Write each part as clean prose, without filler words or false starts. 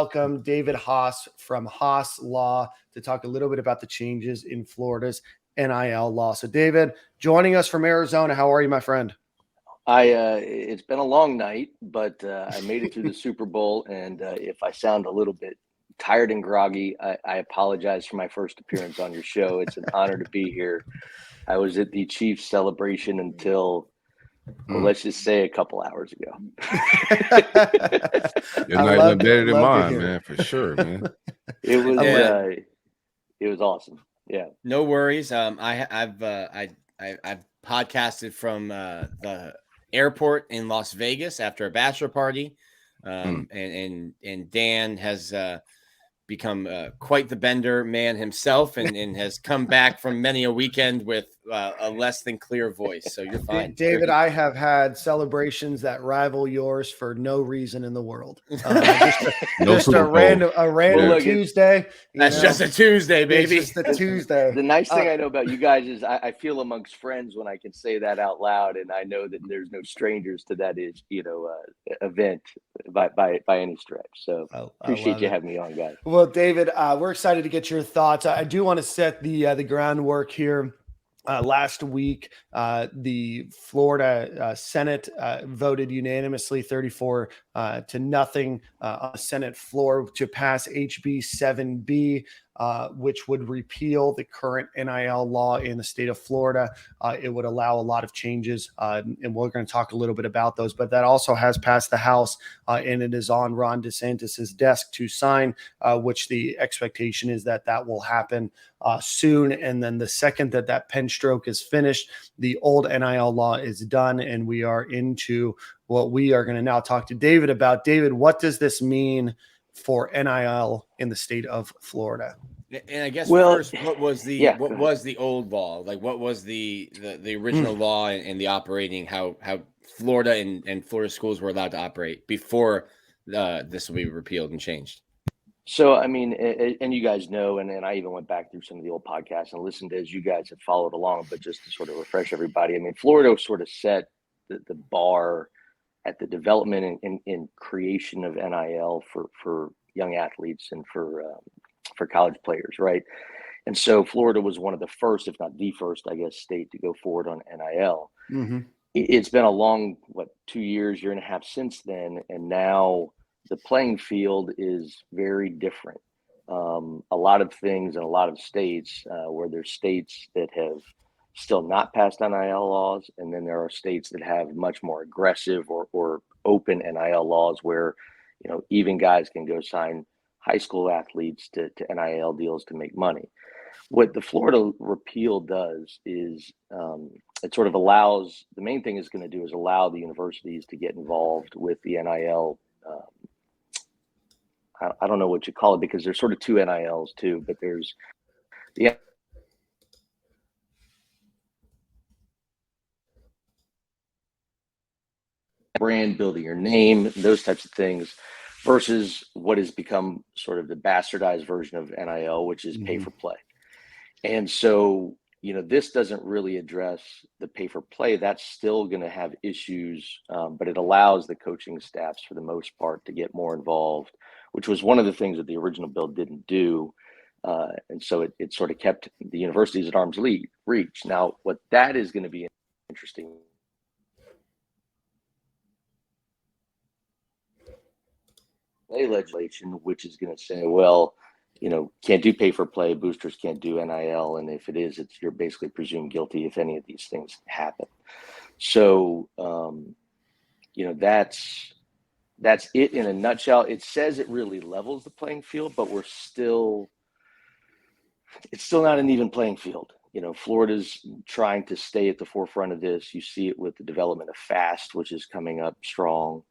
welcome David Haas from Haas Law to talk a little bit about the changes in Florida's NIL law. So David, joining us from Arizona, how are you, my friend? It's been a long night, but I made it through the Super Bowl, and if I sound a little bit tired and groggy, I apologize for my first appearance on your show. It's an honor to be here. I was at the Chiefs celebration until, well, let's just say a couple hours ago. Your night went better than mine, man, for sure, man. It was awesome. Yeah. No worries. I've podcasted from the airport in Las Vegas after a bachelor party, and Dan has become quite the bender man himself, and has come back from many a weekend with a less than clear voice. So you're fine, David. I have had celebrations that rival yours for no reason in the world. Just a random Tuesday. That's just a Tuesday, baby. It's just a Tuesday. The nice thing I know about you guys is I feel amongst friends when I can say that out loud, and I know that there's no strangers to that event by any stretch. So appreciate you having me on, guys. Well, David, we're excited to get your thoughts. I do want to set the groundwork here. Last week, the Florida Senate voted unanimously 34 to nothing on the Senate floor to pass HB 7B, which would repeal the current NIL law in the state of Florida. It would allow a lot of changes, and we're going to talk a little bit about those. But that also has passed the House, and it is on Ron DeSantis's desk to sign, which the expectation is that will happen soon. And then the second that pen stroke is finished, the old NIL law is done, and we are into what we are going to now talk to David about. David, what does this mean for NIL in the state of Florida? And I guess first, what was the old law? Like, what was the original law and the operating, how Florida and Florida schools were allowed to operate before this will be repealed and changed? So, I mean, and you guys know, and I even went back through some of the old podcasts and listened as you guys have followed along, but just to sort of refresh everybody, I mean, Florida sort of set the bar at the development and creation of NIL for young athletes and for college players, right? And so Florida was one of the first, if not the first, I guess, state to go forward on NIL. Mm-hmm. It's been a long, 2 years, year and a half since then, and now the playing field is very different. A lot of things in a lot of states where there's states that have still not passed NIL laws, and then there are states that have much more aggressive or open NIL laws where, even guys can go sign high school athletes to NIL deals to make money. What the Florida repeal does is it sort of allows, the main thing it's going to do is allow the universities to get involved with the NIL. I don't know what you call it, because there's sort of two NILs too, but there's the brand, building your name, those types of things, versus what has become sort of the bastardized version of NIL, which is pay for play. And so, this doesn't really address the pay for play. That's still going to have issues, but it allows the coaching staffs, for the most part, to get more involved, which was one of the things that the original bill didn't do. And so it sort of kept the universities at arm's reach. Now, what that is going to be interesting legislation, which is going to say, well, can't do pay for play, boosters can't do NIL, and if it is, you're basically presumed guilty if any of these things happen. So, that's it in a nutshell. It says it really levels the playing field, but it's still not an even playing field. Florida's trying to stay at the forefront of this. You see it with the development of FAST, which is coming up strong,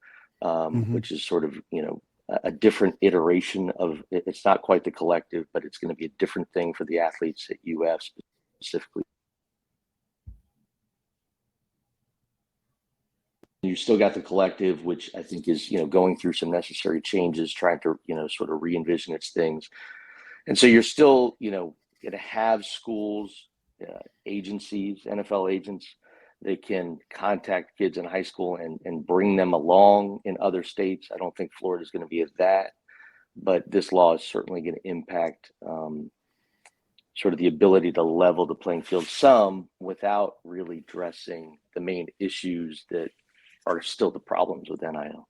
which is sort of, a different iteration of, it's not quite the collective, but it's going to be a different thing for the athletes at UF specifically. You still got the collective, which I think is, going through some necessary changes, trying to, sort of re-envision its things. And so you're still, going to have schools, agencies, NFL agents that can contact kids in high school and bring them along in other states. I don't think Florida is going to be at that. but this law is certainly going to impact sort of the ability to level the playing field some without really addressing the main issues that are still the problems with NIL.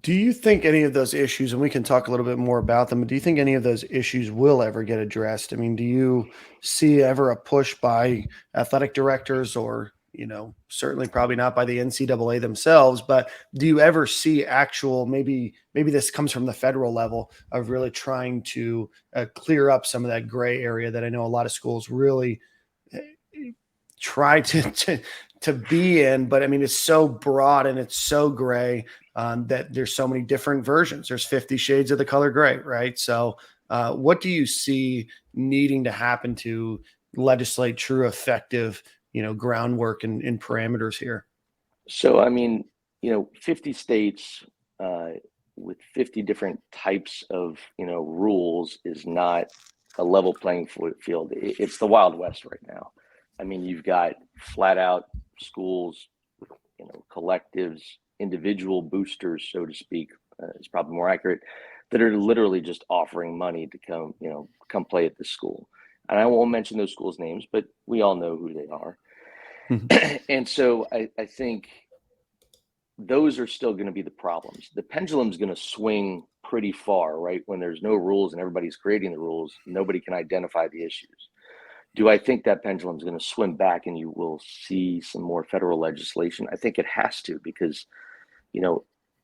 Do you think any of those issues, and we can talk a little bit more about them, but do you think any of those issues will ever get addressed? I mean, do you see ever a push by athletic directors or, certainly probably not by the NCAA themselves, but do you ever see actual, maybe this comes from the federal level of really trying to clear up some of that gray area that I know a lot of schools really try to be in, but I mean, it's so broad and it's so gray that there's so many different versions. There's 50 shades of the color gray, right? So what do you see needing to happen to legislate true effective, groundwork and parameters here? So, I mean, 50 states with 50 different types of, rules is not a level playing field. It's the Wild West right now. I mean, you've got flat out schools, collectives, individual boosters, so to speak, is probably more accurate, that are literally just offering money to come play at this school. And I won't mention those schools' names, but we all know who they are. And so I think those are still going to be the problems. The pendulum's going to swing pretty far, right? When there's no rules and everybody's creating the rules, nobody can identify the issues. Do I think that pendulum is going to swim back and you will see some more federal legislation? I think it has to, because,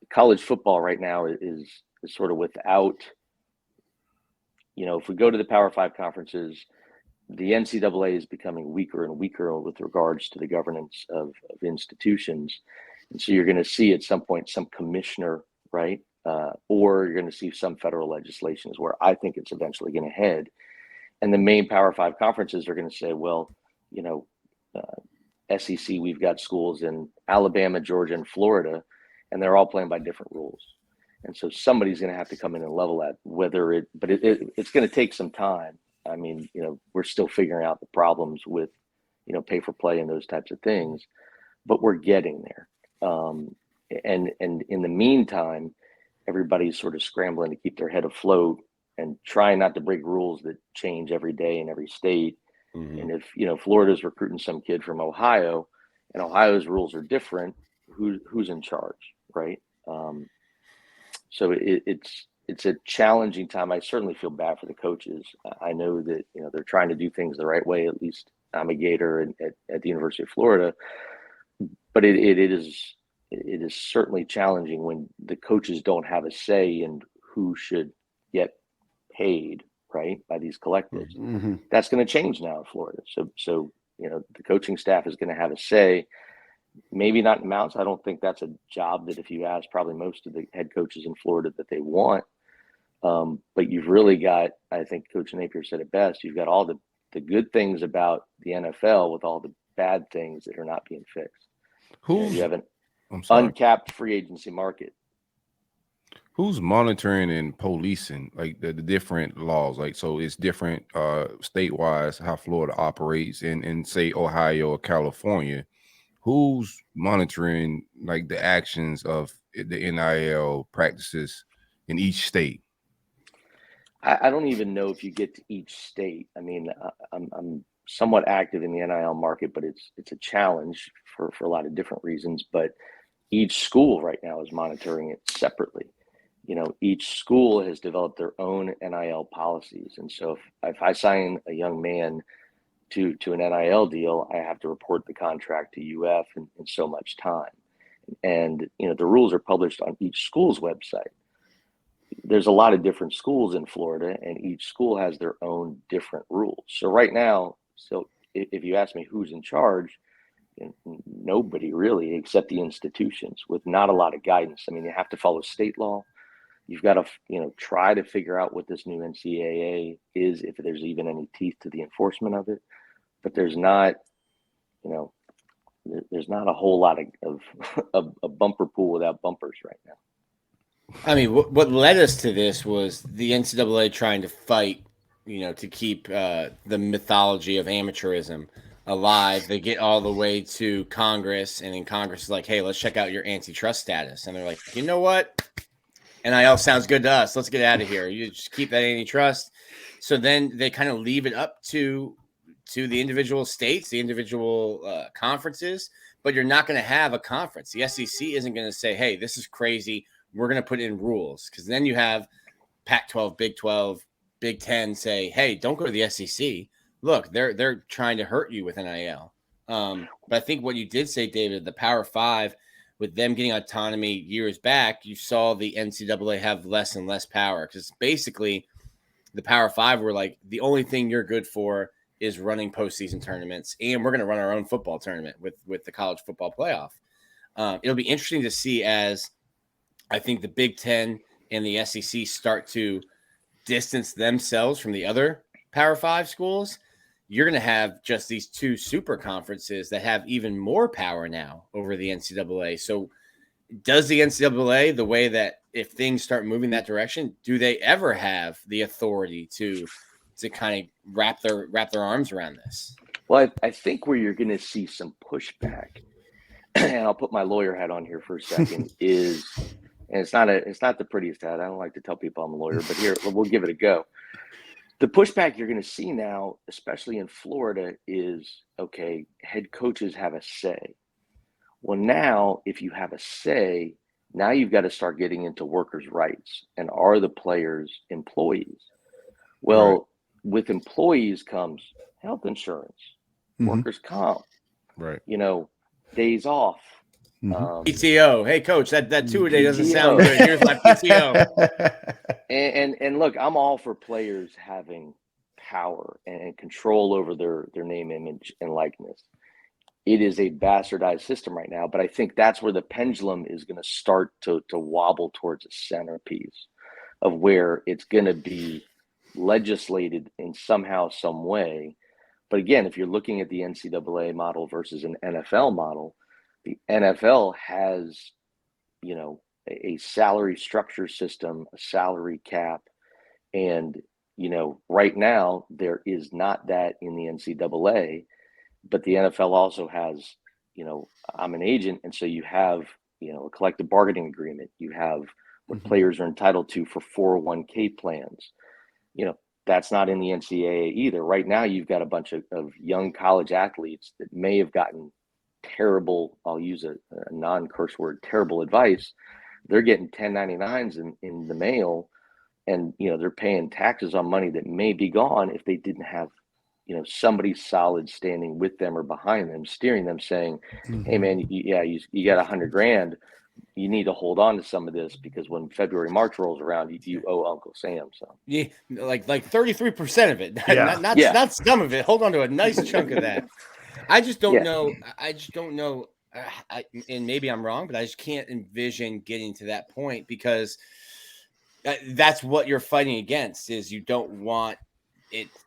college football right now is sort of without, if we go to the Power 5 conferences, the NCAA is becoming weaker and weaker with regards to the governance of institutions. And so you're going to see at some point some commissioner, right? Or you're going to see some federal legislation is where I think it's eventually going to head. And the main Power 5 conferences are going to say, well, SEC, we've got schools in Alabama, Georgia, and Florida, and they're all playing by different rules. And so somebody's going to have to come in and level that, but it's going to take some time. I mean, we're still figuring out the problems with, pay for play and those types of things, but we're getting there. And in the meantime, everybody's sort of scrambling to keep their head afloat and trying not to break rules that change every day in every state. Mm-hmm. And if, Florida's recruiting some kid from Ohio and Ohio's rules are different, who's in charge, right? So it's a challenging time. I certainly feel bad for the coaches. I know that, they're trying to do things the right way. At least I'm a Gator at the University of Florida, but it is certainly challenging when the coaches don't have a say in who should get paid, right, by these collectives. Mm-hmm. That's going to change now in Florida. So the coaching staff is going to have a say. Maybe not in amounts. I don't think that's a job that, if you ask probably most of the head coaches in Florida, that they want. But you've really got, I think Coach Napier said it best, you've got all the good things about the NFL with all the bad things that are not being fixed. You have an uncapped free agency market. Who's monitoring and policing like the different laws? Like, so it's different state-wise how Florida operates in say Ohio or California. Who's monitoring like the actions of the NIL practices in each state? I don't even know if you get to each state. I mean, I'm somewhat active in the NIL market, but it's a challenge for a lot of different reasons. But each school right now is monitoring it separately. Each school has developed their own NIL policies. And so if I sign a young man to an NIL deal, I have to report the contract to UF in so much time. And, the rules are published on each school's website. There's a lot of different schools in Florida, and each school has their own different rules. So right now, if you ask me who's in charge, nobody really, except the institutions, with not a lot of guidance. I mean, you have to follow state law. You've got to, try to figure out what this new NCAA is, if there's even any teeth to the enforcement of it. But there's not, there's not a whole lot of a bumper pool without bumpers right now. I mean, what led us to this was the NCAA trying to fight, to keep the mythology of amateurism alive. They get all the way to Congress, and then Congress is like, hey, let's check out your antitrust status. And they're like, you know what? NIL sounds good to us. Let's get out of here. You just keep that antitrust. So then they kind of leave it up to the individual states, the individual conferences, but you're not going to have a conference. The SEC isn't going to say, hey, this is crazy. We're going to put in rules, because then you have Pac-12, Big 12, Big 10 say, hey, don't go to the SEC. Look, they're trying to hurt you with NIL. But I think what you did say, David, the Power Five, with them getting autonomy years back, you saw the NCAA have less and less power, because basically the Power Five were like, the only thing you're good for is running postseason tournaments, and we're going to run our own football tournament with the college football playoff. It'll be interesting to see, as I think the Big Ten and the SEC start to distance themselves from the other Power Five schools. You're going to have just these two super conferences that have even more power now over the NCAA. So does the NCAA, the way that if things start moving that direction, do they ever have the authority to kind of wrap their arms around this? Well, I think where you're going to see some pushback, and I'll put my lawyer hat on here for a second, is, and it's not the prettiest hat. I don't like to tell people I'm a lawyer, but here, we'll give it a go. The pushback you're going to see now, especially in Florida, is, okay, head coaches have a say. Well, now, if you have a say, now you've got to start getting into workers' rights. And are the players employees? Well, right. With employees comes health insurance, workers' comp, right? Days off. PTO. Hey, coach, that two-a-day doesn't sound good. Here's my PTO. And look, I'm all for players having power and control over their name, image, and likeness. It is a bastardized system right now, but I think that's where the pendulum is going to start to wobble towards a centerpiece of where it's going to be legislated in somehow, some way. But again, if you're looking at the NCAA model versus an NFL model, the NFL has, a salary structure system, a salary cap. And, right now there is not that in the NCAA, but the NFL also has, I'm an agent. And so you have, a collective bargaining agreement. You have what players are entitled to for 401k plans. That's not in the NCAA either. Right now, you've got a bunch of young college athletes that may have gotten terrible, I'll use a non-curse word, terrible advice. They're getting 1099s in the mail, and they're paying taxes on money that may be gone if they didn't have somebody solid standing with them or behind them, steering them, saying, hey man, you got $100,000, you need to hold on to some of this, because when February, March rolls around, you owe Uncle Sam. So yeah, like 33% of it, not some of it. Hold on to a nice chunk of that. I just don't know. I just don't know. And maybe I'm wrong, but I just can't envision getting to that point, because that's what you're fighting against, is you don't want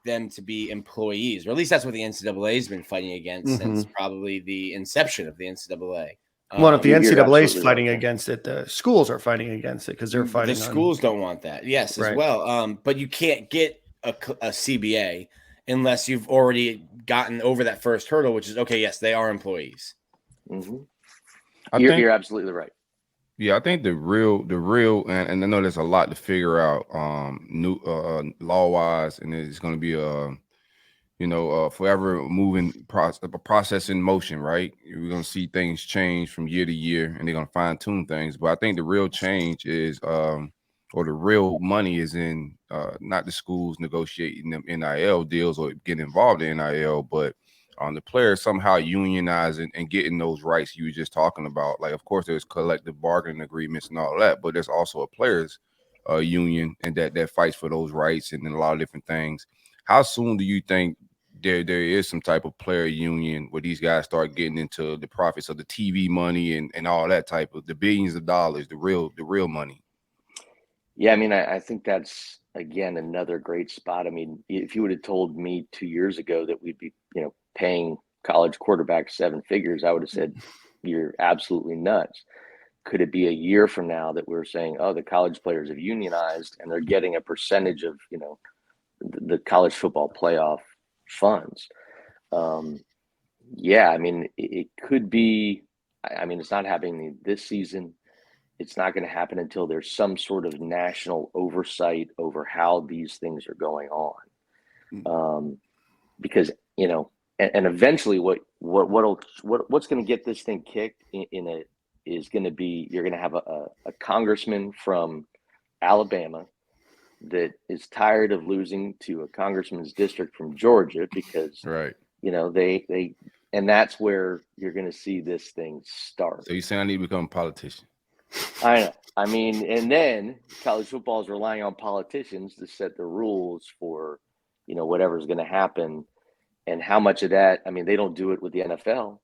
them to be employees, or at least that's what the NCAA has been fighting against since probably the inception of the NCAA. Well, if the NCAA is fighting against it, the schools are fighting against it, because they're fighting. The schools don't want that. Yes, as well. But you can't get a CBA unless you've already gotten over that first hurdle, which is, okay, yes, they are employees. You're absolutely right. Yeah, I think the real, and I know there's a lot to figure out, new law wise, and it's going to be forever moving process in motion, right? We're going to see things change from year to year, and they're going to fine tune things. But I think the real change is, or the real money is in not the schools negotiating them NIL deals or getting involved in NIL, but on the players somehow unionizing and getting those rights you were just talking about. Like, of course, there's collective bargaining agreements and all that, but there's also a players union, and that fights for those rights and a lot of different things. How soon do you think there is some type of player union where these guys start getting into the profits of the TV money and all that type of the billions of dollars, the real money? Yeah, I mean, I think that's, again, another great spot. I mean, if you would have told me 2 years ago that we'd be, paying college quarterbacks 7 figures, I would have said, you're absolutely nuts. Could it be a year from now that we're saying, oh, the college players have unionized and they're getting a percentage of, the college football playoff funds? Yeah, I mean, it could be. I mean, it's not happening this season. it's not going to happen until there's some sort of national oversight over how these things are going on. Because, you know, and eventually what's going to get this thing kicked is going to be, you're going to have a congressman from Alabama that is tired of losing to a congressman's district from Georgia because, Right. you know, and that's where you're going to see this thing start. So you're saying I need to become a politician? I know. I mean, and then college football is relying on politicians to set the rules for, you know, whatever's going to happen, and how much of that, I mean, they don't do it with the NFL.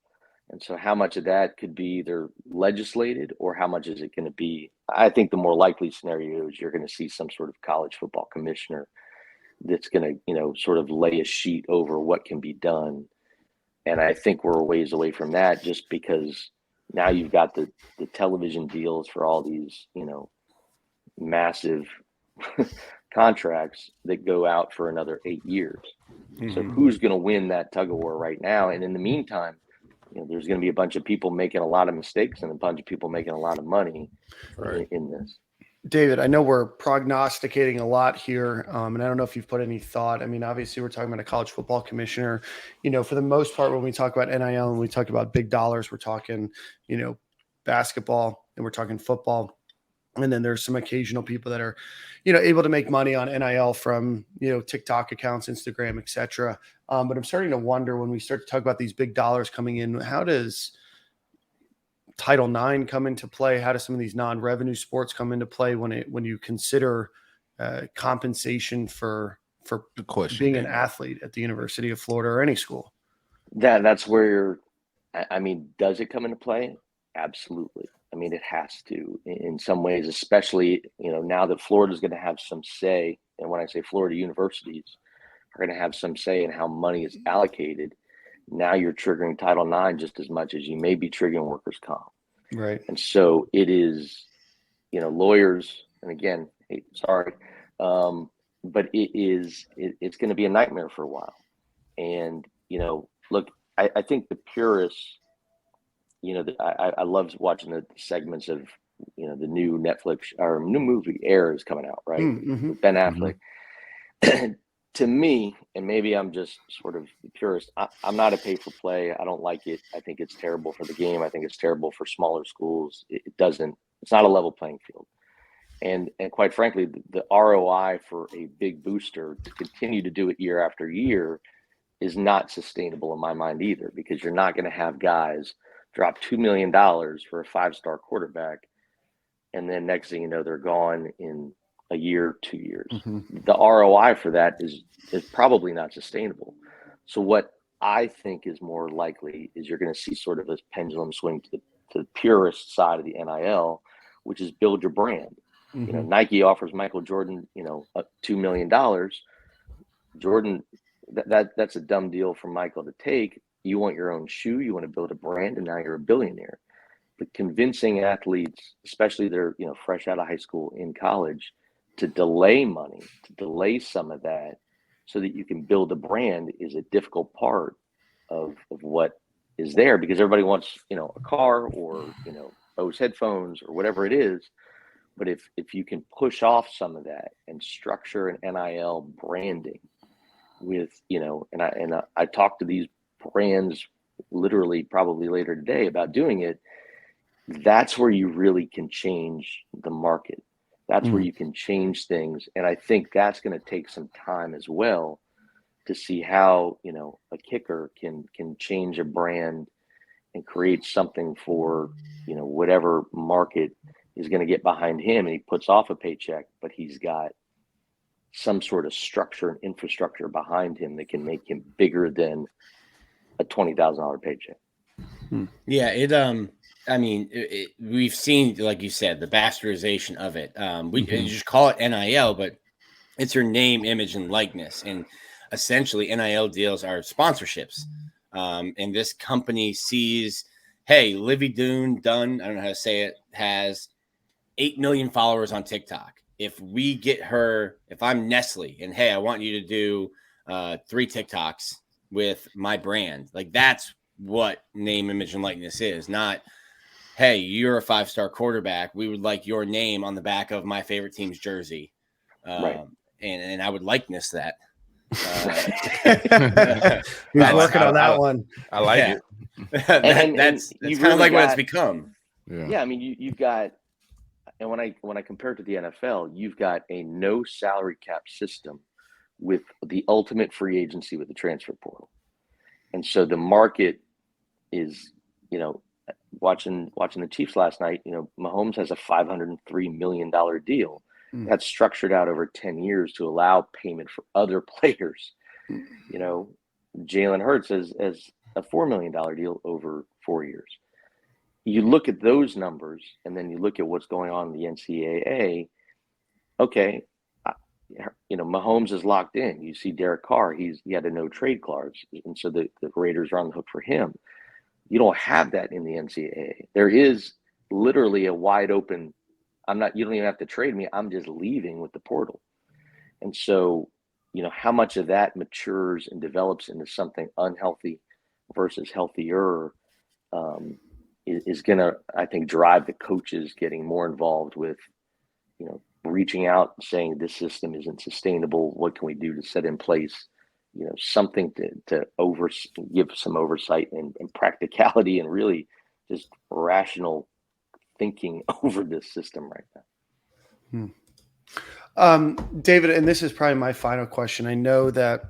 And so how much of that could be either legislated, or how much is it going to be? I think the more likely scenario is you're going to see some sort of college football commissioner that's going to, you know, sort of lay a sheet over what can be done. And I think we're a ways away from that, just because now you've got the television deals for all these, you know, massive contracts that go out for another 8 years. Mm-hmm. So who's going to win that tug of war right now? And in the meantime, you know, there's going to be a bunch of people making a lot of mistakes and a bunch of people making a lot of money in this. David, I know we're prognosticating a lot here, and I don't know if you've put any thought. I mean, obviously, we're talking about a college football commissioner. You know, for the most part, when we talk about NIL and we talk about big dollars, we're talking, you know, basketball and we're talking football. And then there's some occasional people that are, you know, able to make money on NIL from, you know, TikTok accounts, Instagram, et cetera. But I'm starting to wonder, when we start to talk about these big dollars coming in, how does Title IX come into play? How do some of these non-revenue sports come into play when you consider compensation for being an athlete at the University of Florida or any school? That's where I mean, does it come into play? Absolutely. I mean, it has to in some ways, especially, you know, now that Florida's going to have some say. And when I say Florida universities are going to have some say in how money is allocated, now you're triggering Title IX just as much as you may be triggering workers' comp. Right. And so it is, you know, lawyers, and again, sorry, but it's going to be a nightmare for a while. And, you know, look, I think the purists, you know, I love watching the segments of, you know, the new Netflix or new movie Air is coming out, right? Mm-hmm. With Ben Affleck. Mm-hmm. To me, and maybe I'm just sort of the purist, I'm not a pay for play. I don't like it. I think it's terrible for the game. I think it's terrible for smaller schools. It's not a level playing field. And quite frankly, the ROI for a big booster to continue to do it year after year is not sustainable in my mind either, because you're not going to have guys drop $2 million for a 5-star quarterback, and then next thing you know, they're gone in a year, 2 years. Mm-hmm. The ROI for that is probably not sustainable. So what I think is more likely is you're going to see sort of this pendulum swing to the purist side of the NIL, which is build your brand. Mm-hmm. You know, Nike offers Michael Jordan, you know, $2 million. Jordan, that's a dumb deal for Michael to take. You want your own shoe, you want to build a brand, and now you're a billionaire. But convincing athletes, especially they're, you know, fresh out of high school in college, to delay money, to delay some of that so that you can build a brand is a difficult part of what is there, because everybody wants, you know, a car or, you know, Bose headphones or whatever it is. But if you can push off some of that and structure an NIL branding with, you know, and I talked to these brands literally probably later today about doing it, that's where you really can change the market. That's where you can change things. And I think that's going to take some time as well to see how, you know, a kicker can change a brand and create something for, you know, whatever market is going to get behind him, and he puts off a paycheck, but he's got some sort of structure and infrastructure behind him that can make him bigger than a $20,000 paycheck. Yeah, I mean, we've seen, like you said, the bastardization of it. We just call it NIL, but it's your name, image, and likeness. And essentially, NIL deals are sponsorships. And this company sees, hey, Livy Dunn, I don't know how to say it, has 8 million followers on TikTok. If we get her, if I'm Nestle, and hey, I want you to do 3 TikToks with my brand, like that's what name, image, and likeness is. Not, hey, you're a 5-star quarterback. We would like your name on the back of my favorite team's jersey. Right. And I would likeness that. He's I like- working on that one. I like Yeah. it. That's you kind of really like what it's got- become. Yeah, I mean, you've got, and when I compare it to the NFL, you've got a no salary cap system with the ultimate free agency with the transfer portal, and so the market is, watching the Chiefs last night. Mahomes has a $503 million deal that's structured out over 10 years to allow payment for other players. Jalen Hurts as a $4 million deal over 4 years. You look at those numbers, and then you look at what's going on in the NCAA. Okay, Mahomes is locked in. You see Derek Carr; he had a no trade clause, and so the Raiders are on the hook for him. You don't have that in the NCAA. There is literally a wide open. You don't even have to trade me. I'm just leaving with the portal, and so how much of that matures and develops into something unhealthy versus healthier. Is going to, I think, drive the coaches getting more involved with, reaching out and saying this system isn't sustainable. What can we do to set in place, something to give some oversight and practicality and really just rational thinking over this system right now. David, and this is probably my final question. I know that,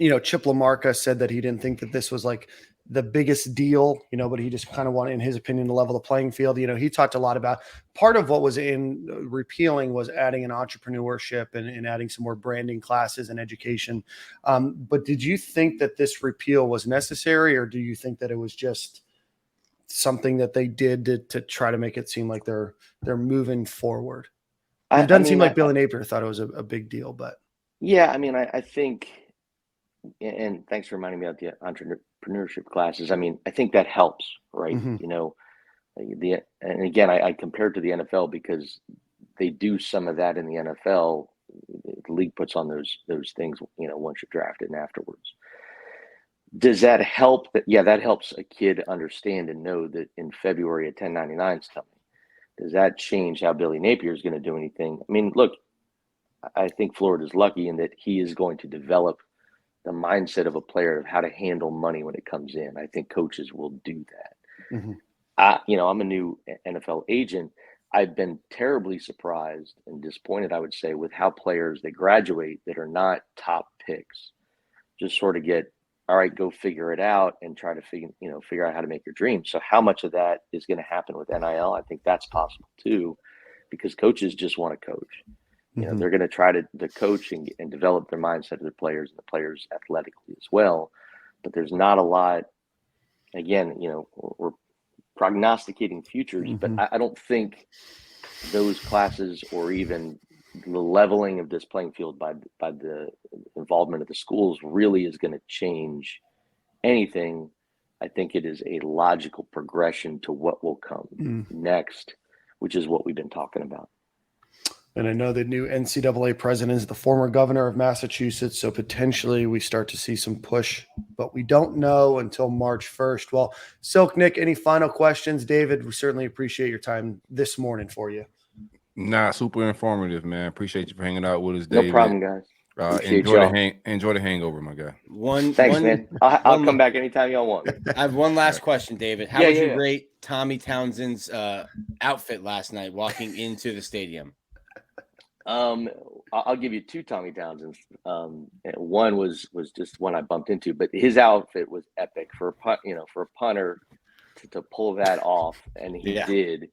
Chip LaMarca said that he didn't think that this was like the biggest deal, but he just kind of wanted, in his opinion, to level the playing field. He talked a lot about part of what was in repealing was adding an entrepreneurship and adding some more branding classes and education. But did you think that this repeal was necessary, or do you think that it was just something that they did to try to make it seem like they're moving forward? It doesn't seem like Billy Napier thought it was a big deal, but yeah, I mean, I think, and thanks for reminding me about the entrepreneurship classes. I mean, I think that helps, right? And again, I compare it to the NFL because they do some of that in the NFL. The league puts on those things, once you're drafted and afterwards. Does that help? That helps a kid understand and know that in February a 1099 is coming. Does that change how Billy Napier is going to do anything? I mean, look, I think Florida's lucky in that he is going to develop the mindset of a player of how to handle money when it comes in. I think coaches will do that. I'm a new NFL agent. I've been terribly surprised and disappointed, I would say, with how players they graduate that are not top picks just sort of get, all right, go figure it out and try to figure out how to make your dream. So how much of that is going to happen with NIL? I think that's possible too, because coaches just want to coach. They're going to try to coach and develop their mindset of their players and the players athletically as well. But there's not a lot, again, we're prognosticating futures, but I don't think those classes or even the leveling of this playing field by the involvement of the schools really is going to change anything. I think it is a logical progression to what will come next, which is what we've been talking about. And I know the new NCAA president is the former governor of Massachusetts, so potentially we start to see some push, but we don't know until March 1st. Well, Silk, Nick, any final questions? David, we certainly appreciate your time this morning for you. Nah, super informative, man. Appreciate you for hanging out with us, David. No problem, guys. Enjoy the hangover, my guy. Thanks, man. I'll come back anytime y'all want me. I have one last question, David. How would you rate Tommy Townsend's outfit last night walking into the stadium? I'll give you two Tommy Townsends. One was just one I bumped into, but his outfit was epic for a punter to pull that off, and he did,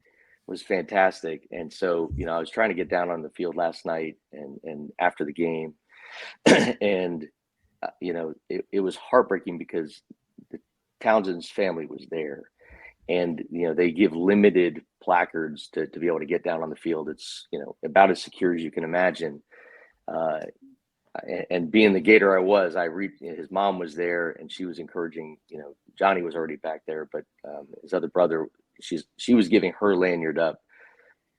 was fantastic. And so, I was trying to get down on the field last night and after the game, and it was heartbreaking because the Townsend's family was there. And, they give limited placards to be able to get down on the field. It's, about as secure as you can imagine. And being the Gator I was, his mom was there and she was encouraging, Johnny was already back there, but his other brother, she was giving her lanyard up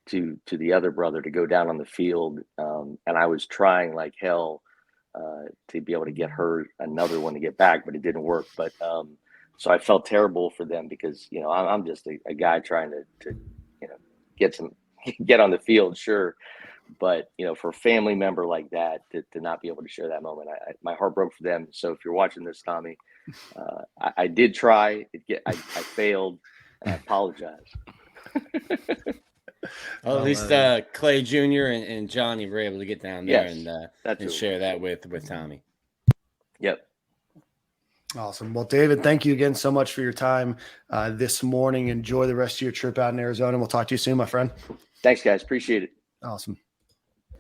to the other brother to go down on the field. And I was trying like hell to be able to get her another one to get back, but it didn't work. But So I felt terrible for them because, you know, I'm just a guy trying to, you know, get on the field, sure. But, you know, for a family member like that to not be able to share that moment, my heart broke for them. So if you're watching this, Tommy, I did try. I failed. And I apologize. Well, at least Clay Jr. and Johnny were able to get down there and share that with Tommy. Yep. Awesome. Well, David, thank you again so much for your time this morning. Enjoy the rest of your trip out in Arizona. We'll talk to you soon, my friend. Thanks, guys. Appreciate it. Awesome.